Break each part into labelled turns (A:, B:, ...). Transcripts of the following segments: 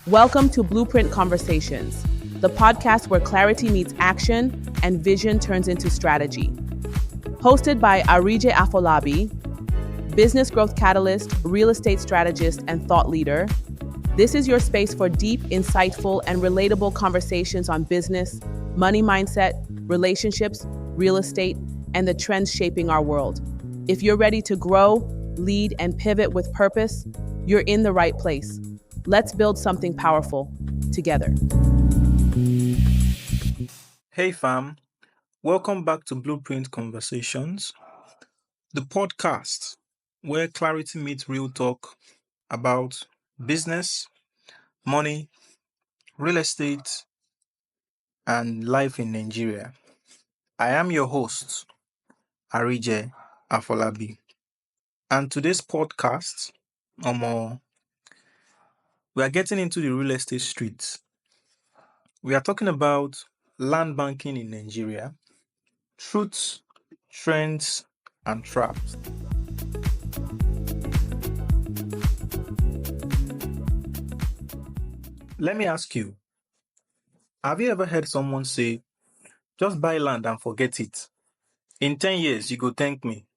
A: Welcome to Blueprint Conversations, the podcast where clarity meets action and vision turns into strategy. Hosted by Arije Afolabi, business growth catalyst, real estate strategist, and thought leader. This is your space for deep, insightful, and relatable conversations on business, money mindset, relationships, real estate, and the trends shaping our world. If you're ready to grow, lead, and pivot with purpose, you're in the right place. Let's build something powerful together.
B: Hey fam, welcome back to Blueprint Conversations, the podcast where clarity meets real talk about business, money, real estate, and life in Nigeria. I am your host, Arije Afolabi. And today's podcast, we are getting into the real estate streets. We are talking about land banking in Nigeria, truths, trends, and traps. Let me ask you, have you ever heard someone say, just buy land and forget it? In 10 years, you go thank me.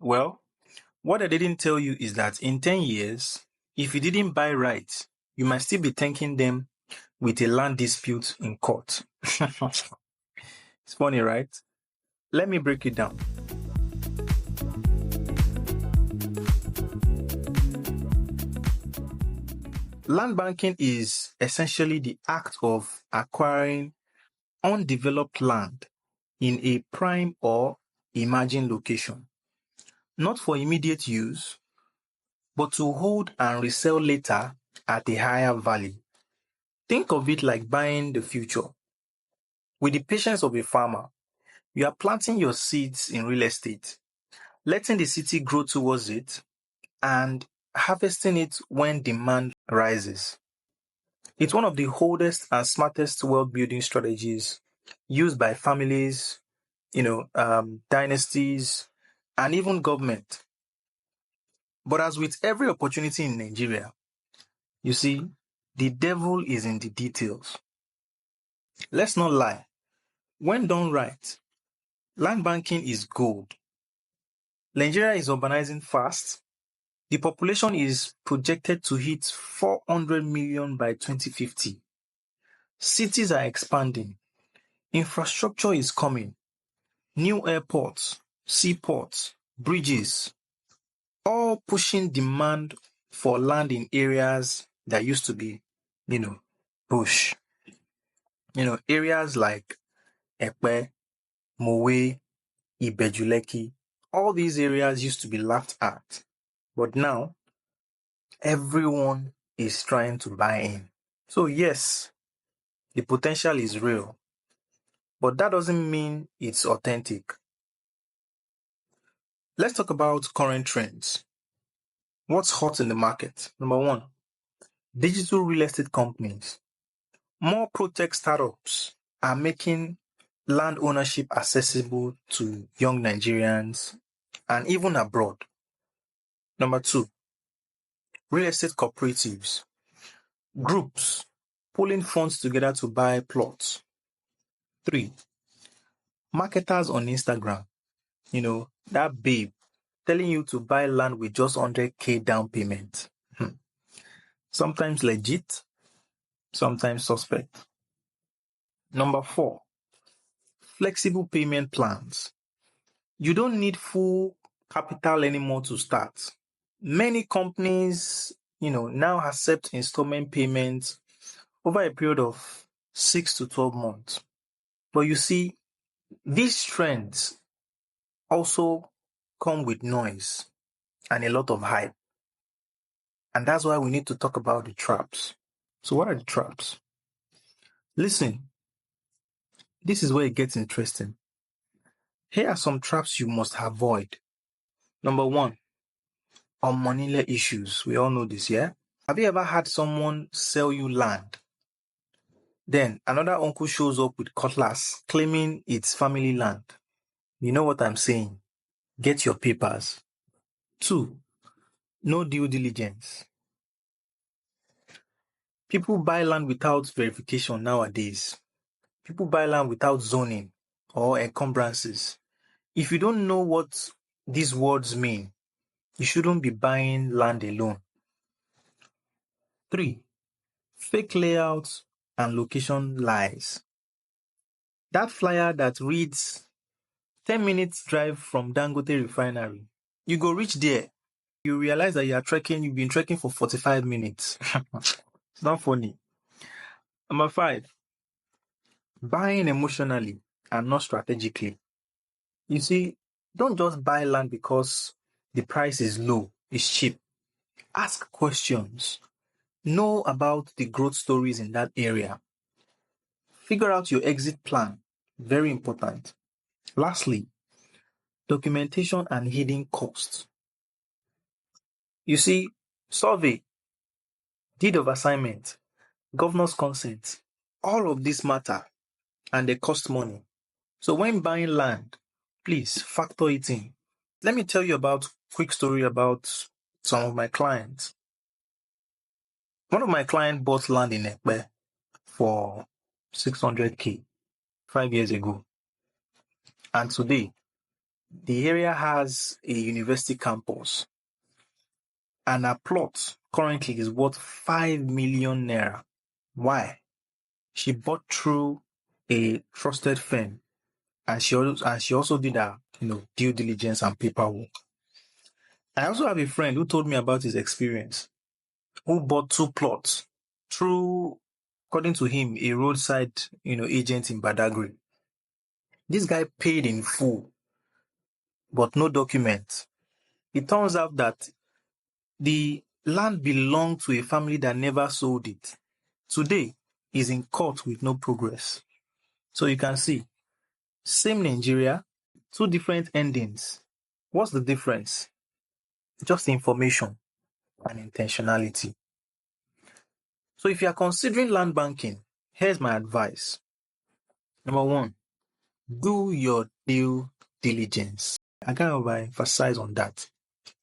B: Well, what I didn't tell you is that in 10 years, if you didn't buy right, you might still be thanking them with a land dispute in court. It's funny, right? Let me break it down. Land banking is essentially the act of acquiring undeveloped land in a prime or emerging location, not for immediate use, but to hold and resell later at a higher value. Think of it like buying the future. With the patience of a farmer, you are planting your seeds in real estate, letting the city grow towards it, and harvesting it when demand rises. It's one of the oldest and smartest wealth building strategies used by families, dynasties, and even government. But as with every opportunity in Nigeria, you see, the devil is in the details. Let's not lie. When done right, land banking is gold. Nigeria is urbanizing fast. The population is projected to hit 400 million by 2050. Cities are expanding. Infrastructure is coming. New airports, seaports, bridges, all pushing demand for land in areas that used to be, bush. Areas like Epe, Mowe, Ibeju-Lekki. All these areas used to be laughed at, but now everyone is trying to buy in. So yes, the potential is real, but that doesn't mean it's authentic. Let's talk about current trends. What's hot in the market? Number one, digital real estate companies. More pro-tech startups are making land ownership accessible to young Nigerians and even abroad. Number two, real estate cooperatives. Groups pulling funds together to buy plots. Three, marketers on Instagram. That babe telling you to buy land with just 100K down payment. Sometimes legit, sometimes suspect. Number four, flexible payment plans. You don't need full capital anymore to start. Many companies, now accept installment payments over a period of 6 to 12 months. But you see, these trends also come with noise and a lot of hype. And that's why we need to talk about the traps. So what are the traps? Listen, this is where it gets interesting. Here are some traps you must avoid. Number one, money issues. We all know this, yeah? Have you ever had someone sell you land? Then another uncle shows up with cutlass claiming it's family land. You know what I'm saying? Get your papers. Two, no due diligence. People buy land without verification nowadays. People buy land without zoning or encumbrances. If you don't know what these words mean, you shouldn't be buying land alone. 3. Fake layouts and location lies. That flyer that reads 10 minutes drive from Dangote refinery. You go reach there, you realize that you've been trekking for 45 minutes. It's not funny. Number 5, buying emotionally and not strategically. You see, don't just buy land because the price is low, it's cheap. Ask questions. Know about the growth stories in that area. Figure out your exit plan. Very important. Lastly, documentation and hidden costs. You see, survey, deed of assignment, governor's consent, all of this matter and they cost money. So when buying land, please factor it in. Let me tell you about quick story about some of my clients. One of my clients bought land in Ekpe for 600k 5 years ago. And today, the area has a university campus. And her plot currently is worth 5 million naira. Why? She bought through a trusted firm, and she also did her due diligence and paperwork. I also have a friend who told me about his experience, who bought 2 plots through, according to him, a roadside agent in Badagry. This guy paid in full, but no documents. It turns out that the land belonged to a family that never sold it. Today, is in court with no progress. So you can see, same Nigeria, 2 different endings. What's the difference? Just information and intentionality. So if you are considering land banking, here's my advice. Number 1, do your due diligence. I gotta emphasize on that.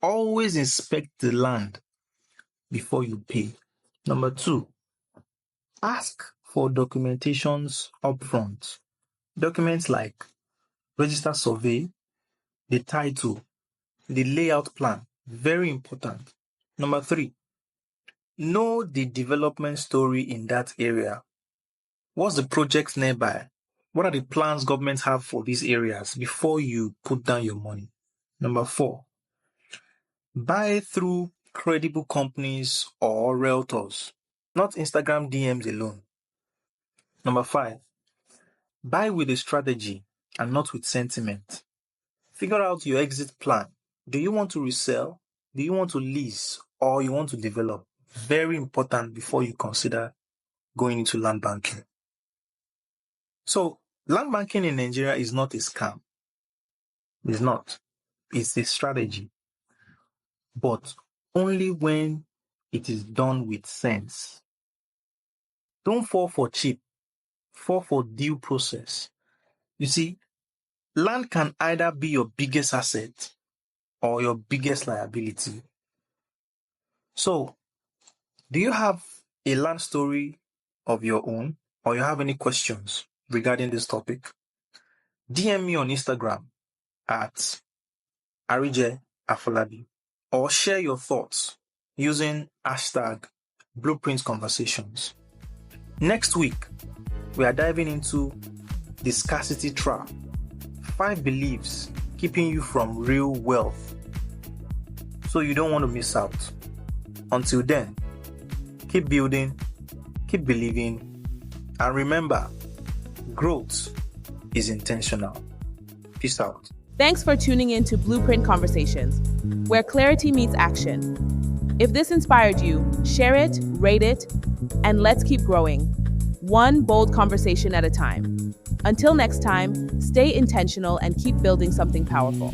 B: Always inspect the land before you pay. Number 2, ask for documentations upfront. Documents like register survey, the title, the layout plan, very important. Number 3, know the development story in that area. What's the project nearby? What are the plans governments have for these areas before you put down your money? Number 4, buy through credible companies or realtors, not Instagram DMs alone. Number 5, buy with a strategy and not with sentiment. Figure out your exit plan. Do you want to resell? Do you want to lease? Or you want to develop? Very important before you consider going into land banking. So, land banking in Nigeria is not a scam. It's not. It's a strategy. But only when it is done with sense. Don't fall for cheap. Fall for due process. You see, land can either be your biggest asset or your biggest liability. So, do you have a land story of your own, or you have any questions regarding this topic? DM me on Instagram at Ibeju-Lekki or share your thoughts using hashtag Blueprint Conversations. Next week, we are diving into the scarcity trap. 5 beliefs keeping you from real wealth. So you don't want to miss out. Until then, keep building, keep believing, and remember, growth is intentional. Peace out.
A: Thanks for tuning in to Blueprint Conversations, where clarity meets action. If this inspired you, share it, rate it, and let's keep growing, one bold conversation at a time. Until next time, stay intentional and keep building something powerful.